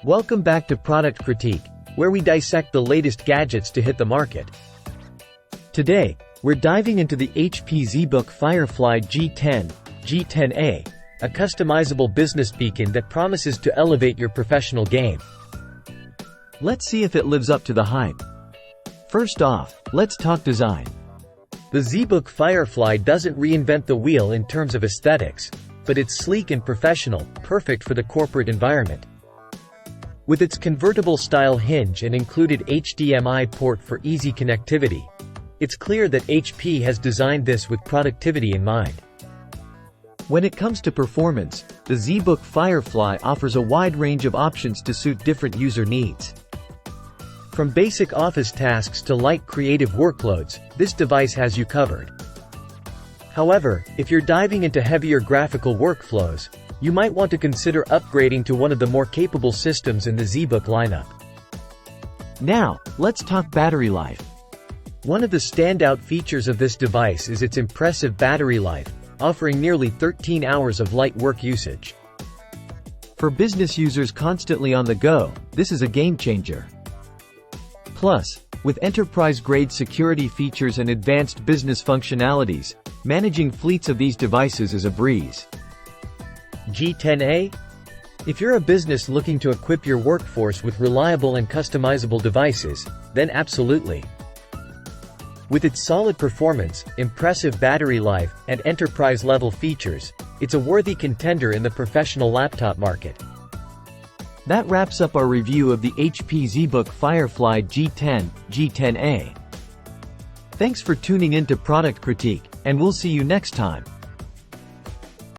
Welcome back to Product Critique, where we dissect the latest gadgets to hit the market. Today, we're diving into the HP Zbook Firefly G10 A, a customizable business beacon that promises to elevate your professional game. Let's see if it lives up to the hype. First off, let's talk design. The Zbook Firefly doesn't reinvent the wheel in terms of aesthetics, but it's sleek and professional, perfect for the corporate environment. With its convertible style hinge and included HDMI port for easy connectivity, it's clear that HP has designed this with productivity in mind. When it comes to performance, the Zbook Firefly offers a wide range of options to suit different user needs. From basic office tasks to light creative workloads, this device has you covered. However, if you're diving into heavier graphical workflows, you might want to consider upgrading to one of the more capable systems in the Zbook lineup. Now, let's talk battery life. One of the standout features of this device is its impressive battery life, offering nearly 13 hours of light work usage. For business users constantly on the go, this is a game changer. Plus, with enterprise-grade security features and advanced business functionalities, managing fleets of these devices is a breeze. G10 A? If you're a business looking to equip your workforce with reliable and customizable devices, then absolutely. With its solid performance, impressive battery life, and enterprise-level features, it's a worthy contender in the professional laptop market. That wraps up our review of the HP Zbook Firefly G10 A. Thanks for tuning in to Product Critique, and we'll see you next time.